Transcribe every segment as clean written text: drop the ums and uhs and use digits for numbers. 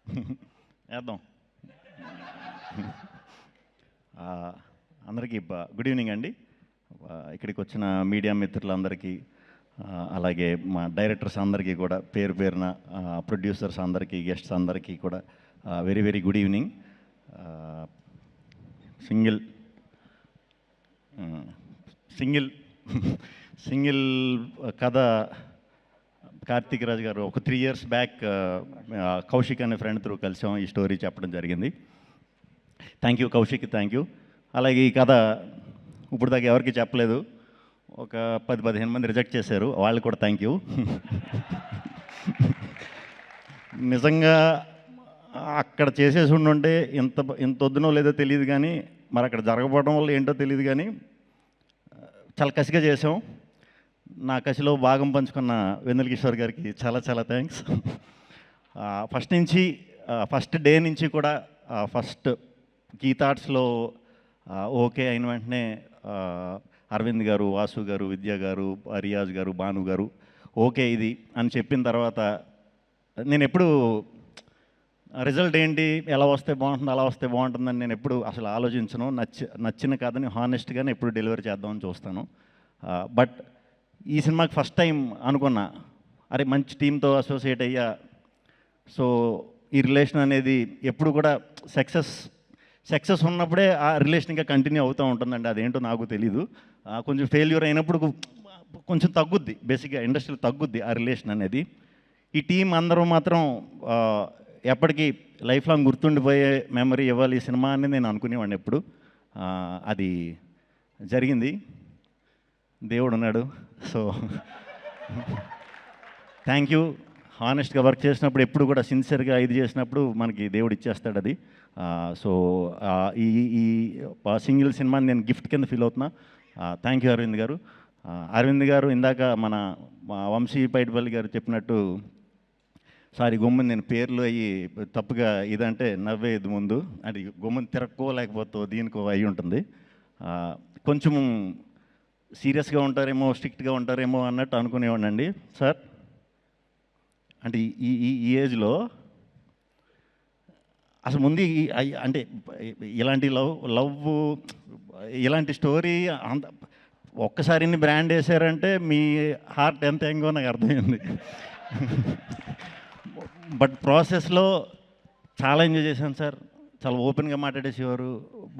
వేద్దాం. అందరికీ good evening అండి. ఇక్కడికి వచ్చిన మీడియా మిత్రులందరికీ, అలాగే మా డైరెక్టర్స్ అందరికీ కూడా పేరు పేరున, ప్రొడ్యూసర్స్ అందరికీ, గెస్ట్స్ అందరికీ కూడా very very good evening. Single కథ కార్తీక్ రాజ్ గారు ఒక 3 years బ్యాక్ కౌశిక్ అనే ఫ్రెండ్ త్రూ కలిసాం, ఈ స్టోరీ చెప్పడం జరిగింది. Thank you Kaushik, thank you. అలాగే ఈ కథ ఇప్పుడు దాకా ఎవరికి చెప్పలేదు, ఒక 10-15 మంది రిజెక్ట్ చేశారు, వాళ్ళు కూడా థ్యాంక్ యూ. నిజంగా అక్కడ చేసేసి ఉండుంటే ఇంత వద్దునో లేదో తెలియదు, కానీ మరి అక్కడ జరగకపోవడం వల్ల ఏంటో తెలియదు, కానీ చాలా కసిగా చేసాం. నా కసిలో భాగం పంచుకున్న వెన్నెల కిషోర్ గారికి చాలా చాలా థ్యాంక్స్. ఫస్ట్ డే నుంచి కూడా ఫస్ట్ కీ థాట్స్లో ఓకే అయిన వెంటనే అరవింద్ గారు, వాసు గారు, విద్య గారు, రియాజ్ గారు, భాను గారు ఓకే ఇది అని చెప్పిన తర్వాత నేను ఎప్పుడు రిజల్ట్ ఏంటి, ఎలా వస్తే బాగుంటుంది, అలా వస్తే బాగుంటుందని నేను ఎప్పుడు అసలు ఆలోచించను. నచ్చిన కథని హానెస్ట్గానే ఎప్పుడు డెలివరీ చేద్దామని చూస్తాను. బట్ ఈ సినిమాకి ఫస్ట్ టైం అనుకున్నా, అరే మంచి టీంతో అసోసియేట్ అయ్యా, సో ఈ రిలేషన్ అనేది ఎప్పుడు కూడా సక్సెస్ ఉన్నప్పుడే ఆ రిలేషన్ ఇంకా కంటిన్యూ అవుతూ ఉంటుందండి. అదేంటో నాకు తెలీదు. కొంచెం ఫెయిల్యూర్ అయినప్పుడు కొంచెం తగ్గుద్ది, బేసిక్గా ఇండస్ట్రీలో తగ్గుద్ది ఆ రిలేషన్ అనేది. ఈ టీం అందరూ మాత్రం ఎప్పటికీ లైఫ్ లాంగ్ గుర్తుండిపోయే మెమరీ ఇవ్వాలి ఈ సినిమా అని నేను అనుకునేవాడిని ఎప్పుడు. అది జరిగింది, దేవుడు ఉన్నాడు. So thank you. హానెస్ట్గా వర్క్ చేసినప్పుడు ఎప్పుడు కూడా సిన్సియర్గా ఇది చేసినప్పుడు మనకి దేవుడు ఇచ్చేస్తాడు అది. సో ఈ సింగిల్ సినిమాని నేను గిఫ్ట్ కింద ఫీల్ అవుతున్నా. థ్యాంక్ యూ అరవింద్ గారు. అరవింద్ గారు ఇందాక మన వంశీ పైడిపల్లి గారు చెప్పినట్టు, సారీ గొమ్మని నేను పేర్లు అయ్యి తప్పుగా ఇదంటే నవ్వేది ముందు, అది గొమ్మని తిరక్కో లేకపోతే దీనికో అయి ఉంటుంది. కొంచెం సీరియస్గా ఉంటారేమో, స్ట్రిక్ట్గా ఉంటారేమో అన్నట్టు అనుకునేవాడిని అండి సార్. అంటే ఈ ఏజ్లో అసలు ముందు అంటే ఇలాంటి లవ్ ఇలాంటి స్టోరీ అంత ఒక్కసారి బ్రాండ్ వేసారంటే మీ హార్ట్ ఎంత ఎంగో నాకు అర్థమైంది. బట్ ప్రాసెస్లో చాలా ఎంజాయ్ చేశాను సార్. చాలా ఓపెన్గా మాట్లాడేసేవారు,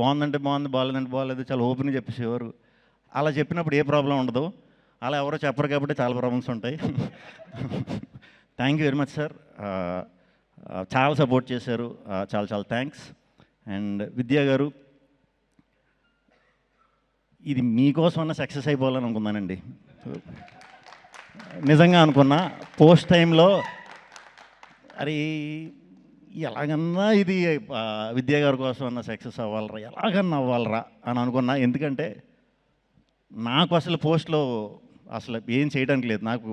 బాగుందంటే బాగుంది, బాగాలేదంటే బాగాలేదు, చాలా ఓపెన్గా చెప్పేసేవారు. అలా చెప్పినప్పుడు ఏ ప్రాబ్లం ఉండదు, అలా ఎవరో చెప్పరు కాబట్టి చాలా ప్రాబ్లమ్స్ ఉంటాయి. Thank you very much sir. చాలా సపోర్ట్ చేశారు, చాలా చాలా థ్యాంక్స్. అండ్ విద్యా గారు, ఇది మీకోసమన్నా సక్సెస్ అయిపోవాలని అనుకున్నానండి, నిజంగా అనుకున్నా. పోస్ట్ టైంలో అరే ఎలాగన్నా ఇది విద్యా గారి కోసం అన్న సక్సెస్ అవ్వాలరా, ఎలాగన్నా అవ్వాలరా అని అనుకున్నా. ఎందుకంటే నాకు అసలు పోస్ట్లో అసలు ఏం చేయడానికి లేదు. నాకు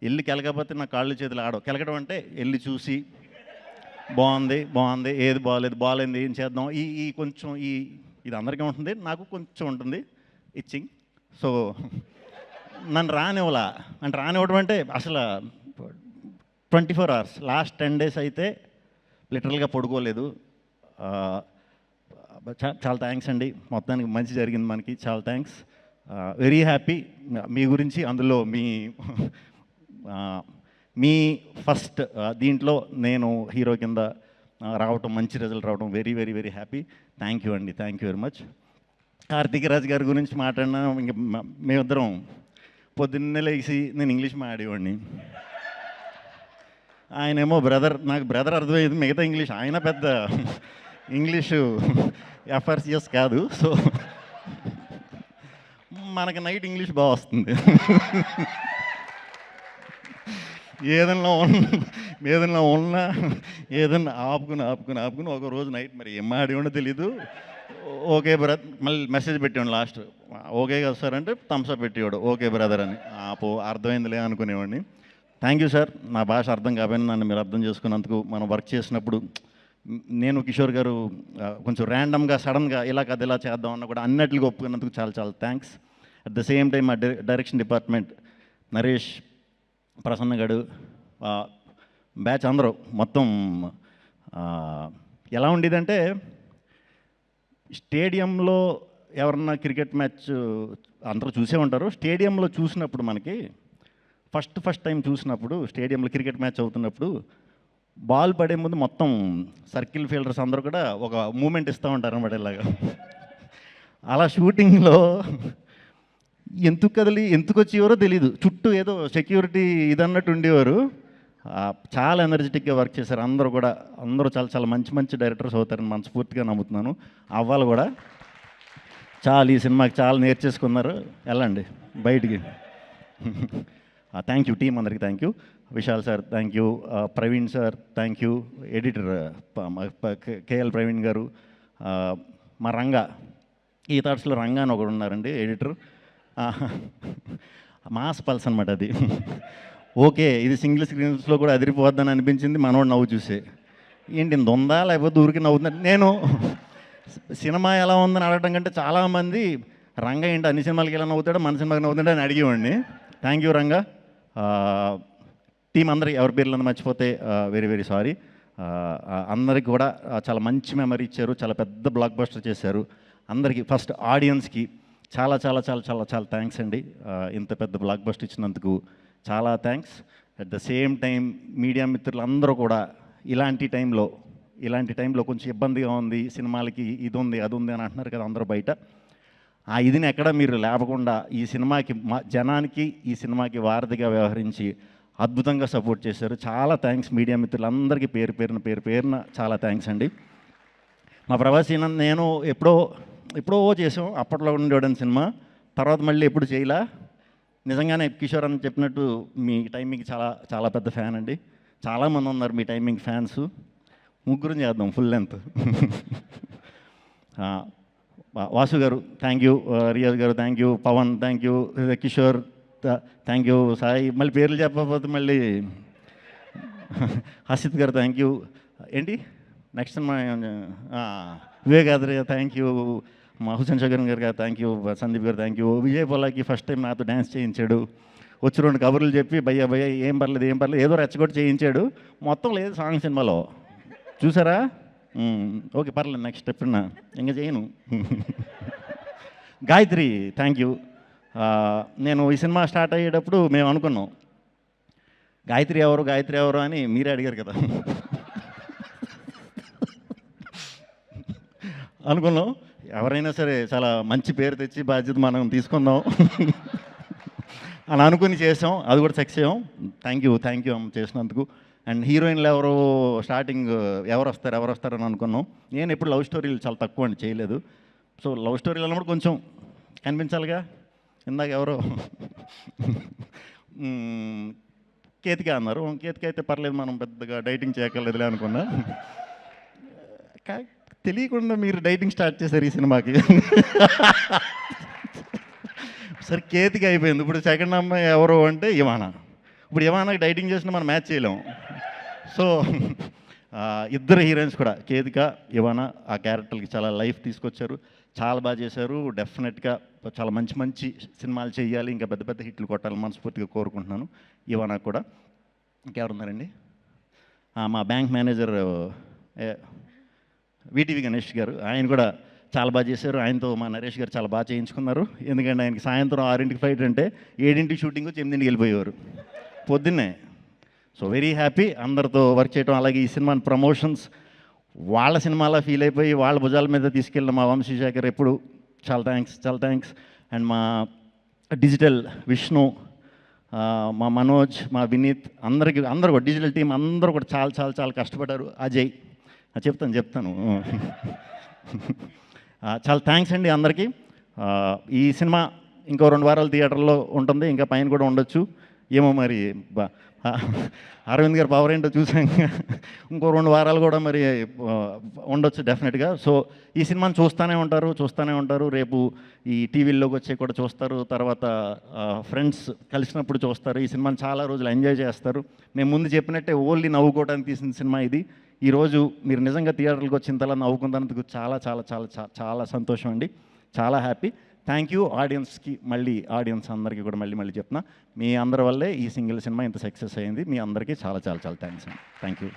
వెళ్ళి కెలకపోతే నా కాళ్ళు చేతులు ఆడవు. కెలకడం అంటే వెళ్ళి చూసి బాగుంది, ఏది బాగాలేదు ఏం చేద్దాం, ఈ కొంచెం ఇది అందరికీ ఉంటుంది, నాకు కొంచెం ఉంటుంది ఇచ్చింగ్. సో నన్ను రానివ్వడం అంటే అసలు 24 hours, లాస్ట్ 10 days అయితే లిటరల్గా పడుకోలేదు. చాలా థ్యాంక్స్ అండి, మొత్తానికి మంచి జరిగింది మనకి, చాలా థ్యాంక్స్. వెరీ హ్యాపీ మీ గురించి. అందులో మీ ఫస్ట్ దీంట్లో నేను హీరో కింద రావటం, మంచి రిజల్ట్ రావడం, very very very happy. Thank you అండి, thank you very much. Karthik Raj గారి గురించి మాట్లాడినా ఇంక మేమిద్దరం పొద్దున్నే లేచి నేను ఇంగ్లీష్ మాట్లాడేవాడిని, ఆయనేమో బ్రదర్. నాకు బ్రదర్ అర్థమయ్యేది, మిగతా ఇంగ్లీష్ ఆయన పెద్ద ఇంగ్లీషు ఎఫ్ఆర్సిఎస్ కాదు. సో మనకి నైట్ ఇంగ్లీష్ బాగా వస్తుంది. ఏదన్నా ఆపుకుని ఒక రోజు నైట్ మరి ఏం మాడేవాడో తెలీదు. ఓకే బ్రదర్, మళ్ళీ మెసేజ్ పెట్టేవాడు లాస్ట్, ఓకే కదా సార్ అంటే థమ్స్అప్ పెట్టేవాడు, ఓకే బ్రదర్ అని. అర్థమైందిలే అనుకునేవాడిని. Thank you sir. నా భాష అర్థం కాకపోయినా నన్ను మీరు అర్థం చేసుకున్నందుకు. మనం వర్క్ చేసినప్పుడు నేను కిషోర్ గారు కొంచెం ర్యాండమ్గా సడన్గా ఇలా కథ ఇలా చేద్దామన్నా కూడా అన్నట్లుగా ఒప్పుకున్నందుకు చాలా చాలా thanks. At the same time మా డైరెక్షన్ డిపార్ట్మెంట్ నరేష్, ప్రసన్న గడు, బ్యాచ్ అందరూ మొత్తం ఎలా ఉండేదంటే స్టేడియంలో ఎవరన్నా క్రికెట్ మ్యాచ్ అందరూ చూసే ఉంటారు. స్టేడియంలో చూసినప్పుడు మనకి ఫస్ట్ టైం చూసినప్పుడు స్టేడియంలో క్రికెట్ మ్యాచ్ అవుతున్నప్పుడు బాల్ పడే ముందు మొత్తం సర్కిల్ ఫీల్డర్స్ అందరూ కూడా ఒక మూమెంట్ ఇస్తూ ఉంటారు అన్నమాట ఇలాగా. అలా షూటింగ్లో ఎందుకు వచ్చేవారో తెలీదు, చుట్టూ ఏదో సెక్యూరిటీ ఇదన్నట్టు ఉండేవారు. చాలా ఎనర్జెటిక్గా వర్క్ చేశారు అందరూ కూడా. అందరూ చాలా చాలా మంచి డైరెక్టర్స్ అవుతారని మనస్ఫూర్తిగా నమ్ముతున్నాను. అవ్వాలి కూడా. ఈ సినిమాకి చాలా నేర్చేసుకున్నారు. వెళ్ళండి బయటికి. థ్యాంక్ యూ టీం అందరికి, thank you. Vishal sir thank you, Praveen sir thank you, editor KL Praveen గారు, మా రంగా ఈ థాట్స్లో రంగా అని ఒకడు ఉన్నారండి ఎడిటర్. మాస్ పల్స్ అనమాట అది. ఓకే, ఇది సింగిల్ స్క్రీన్స్లో కూడా అదిరిపోద్దని అనిపించింది మనోడు నవ్వు చూసే. ఏంటి ఇంత ఉందా లేకపోతే ఊరికి నవ్వుతుంది. నేను సినిమా ఎలా ఉందని అడగడం కంటే చాలామంది రంగా ఏంటి అన్ని సినిమాలకి ఎలా నవ్వుతాడో మన సినిమాకి నవ్వుతుంటే అని అడిగేవాడిని. Thank you Ranga. టీం అందరికి ఎవరి పేర్లను మర్చిపోతే వెరీ సారీ. అందరికి కూడా చాలా మంచి మెమరీ ఇచ్చారు, చాలా పెద్ద బ్లాక్ బస్టర్ చేశారు. అందరికీ ఫస్ట్ ఆడియన్స్కి చాలా థ్యాంక్స్ అండి. ఇంత పెద్ద బ్లాక్ బస్టర్ ఇచ్చినందుకు చాలా thanks. At the same time media మిత్రులందరూ కూడా ఇలాంటి టైంలో కొంచెం ఇబ్బందిగా ఉంది, సినిమాలకి ఇది ఉంది అది ఉంది అని అంటున్నారు కదా అందరూ బయట. ఆ ఇదిని ఎక్కడ మీరు లేపకుండా ఈ సినిమాకి జనానికి ఈ సినిమాకి వారధిగా వ్యవహరించి అద్భుతంగా సపోర్ట్ చేశారు. చాలా థ్యాంక్స్ మీడియా మిత్రులందరికీ పేరు పేరున చాలా థ్యాంక్స్ అండి. మా ప్రభాస్ నేను ఎప్పుడో చేసాం, అప్పట్లో ఉండేవాడని సినిమా. తర్వాత మళ్ళీ ఎప్పుడు చేయలా. నిజంగానే కిషోర్ అని చెప్పినట్టు మీ టైమింగ్ చాలా పెద్ద ఫ్యాన్ అండి. చాలామంది ఉన్నారు మీ టైమింగ్ ఫ్యాన్స్. ముగ్గురు చేద్దాం ఫుల్ లెంత్. వాసు గారు thank you, Riyaz garu thank you, Pavan thank you, Kishore thank you, Sai మళ్ళీ పేర్లు చెప్పకపోతే మళ్ళీ హసిత్ గారు థ్యాంక్ యూ. ఏంటి నెక్స్ట్ మా వివేకాద్రి థ్యాంక్ యూ, మా హుసేన్ షగన్ గారు థ్యాంక్ యూ, సందీప్ గారు thank you. Vijay Polaki first time నాతో డ్యాన్స్ చేయించాడు. వచ్చి 2 కబుర్లు చెప్పి భయ్యా ఏం పర్లేదు ఏదో రెచ్చగొట్టి చేయించాడు. మొత్తం లేదు సాంగ్ సినిమాలో చూసారా? ఓకే పర్లేదు, నెక్స్ట్ ఎప్పుడన్నా ఇంకా చేయను. Gayatri thank you. నేను ఈ సినిమా స్టార్ట్ అయ్యేటప్పుడు మేము అనుకున్నాం గాయత్రి ఎవరు అని మీరే అడిగారు కదా. అనుకున్నాం ఎవరైనా సరే చాలా మంచి పేరు తెచ్చి బాధ్యత మనం తీసుకుందాం అని అనుకుని చేసాం. అది కూడా సక్సెస్ అయ్యాం. థ్యాంక్ యూ చేసినందుకు. అండ్ హీరోయిన్లు స్టార్టింగ్ ఎవరు వస్తారని అనుకున్నాం. నేను ఎప్పుడు లవ్ స్టోరీలు చాలా తక్కువ అండి చేయలేదు. సో లవ్ స్టోరీలు అన్నప్పుడు కొంచెం కనిపించాలిగా. ఇందాక ఎవరో కేతిక అన్నారు. కేతిక అయితే పర్లేదు, మనం పెద్దగా డైటింగ్ చేయక్కర్లేదులే అనుకున్నా. తెలియకుండా మీరు డైటింగ్ స్టార్ట్ చేశారు ఈ సినిమాకి. సరే కేతిక అయిపోయింది. ఇప్పుడు సెకండ్ అమ్మాయి ఎవరు అంటే ఇవానా. ఇప్పుడు ఇవానాకి డైటింగ్ చేసినా మనం మ్యాచ్ చేయలేం. సో ఇద్దరు హీరోయిన్స్ కూడా కేతిక ఇవానా ఆ క్యారెక్టర్కి చాలా లైఫ్ తీసుకొచ్చారు, చాలా బాగా చేశారు. డెఫినెట్గా చాలా మంచి సినిమాలు చేయాలి, ఇంకా పెద్ద హిట్లు కొట్టాలి మనస్ఫూర్తిగా కోరుకుంటున్నాను. ఇవానా కూడా. ఇంకెవరున్నారండి? మా బ్యాంక్ మేనేజర్ వీటీవీ గణేష్ గారు, ఆయన కూడా చాలా బాగా చేశారు. ఆయనతో మా నరేష్ గారు చాలా బాగా చేయించుకున్నారు. ఎందుకంటే ఆయనకి సాయంత్రం 6ంటికి ఫ్లైట్ అంటే 7ంటికి షూటింగ్ వచ్చి 8ంటికి వెళ్ళిపోయేవారు పొద్దున్నే. సో వెరీ హ్యాపీ అందరితో వర్క్ చేయడం. అలాగే ఈ సినిమాని ప్రమోషన్స్ వాళ్ళ సినిమాలా ఫీల్ అయిపోయి వాళ్ళ భుజాల మీద తీసుకెళ్ళిన మా వంశీశేఖర్ ఎప్పుడు చాలా థ్యాంక్స్. అండ్ మా డిజిటల్ విష్ణు, మా మనోజ్, మా వినీత్, అందరూ కూడా డిజిటల్ టీం అందరూ కూడా చాలా కష్టపడ్డారు. అజయ్ చెప్తాను. చాలా థ్యాంక్స్ అండి అందరికీ. ఈ సినిమా ఇంకో 2 వారాలు థియేటర్లో ఉంటుంది, ఇంకా పైన కూడా ఉండొచ్చు ఏమో మరి. అరవింద్ గారు పవర్ ఏంటో చూసాం. ఇంకో 2 వారాలు కూడా మరి ఉండొచ్చు డెఫినెట్గా. సో ఈ సినిమాని చూస్తూనే ఉంటారు. రేపు ఈ టీవీల్లోకి వచ్చే కూడా చూస్తారు. తర్వాత ఫ్రెండ్స్ కలిసినప్పుడు చూస్తారు. ఈ సినిమాని చాలా రోజులు ఎంజాయ్ చేస్తారు. మేము ముందు చెప్పినట్టే ఓన్లీ నవ్వుకోవడానికి తీసిన సినిమా ఇది. ఈరోజు మీరు నిజంగా థియేటర్కి వచ్చినంతలా నవ్వుకున్నందుకు చాలా సంతోషం అండి. చాలా హ్యాపీ. థ్యాంక్ యూ ఆడియన్స్కి. ఆడియన్స్ అందరికీ కూడా మళ్ళీ చెప్తున్నా, మీ అందరి వల్లే ఈ సింగిల్ సినిమా ఇంత సక్సెస్ అయింది. మీ అందరికీ చాలా థ్యాంక్స్ అండి. Thank you.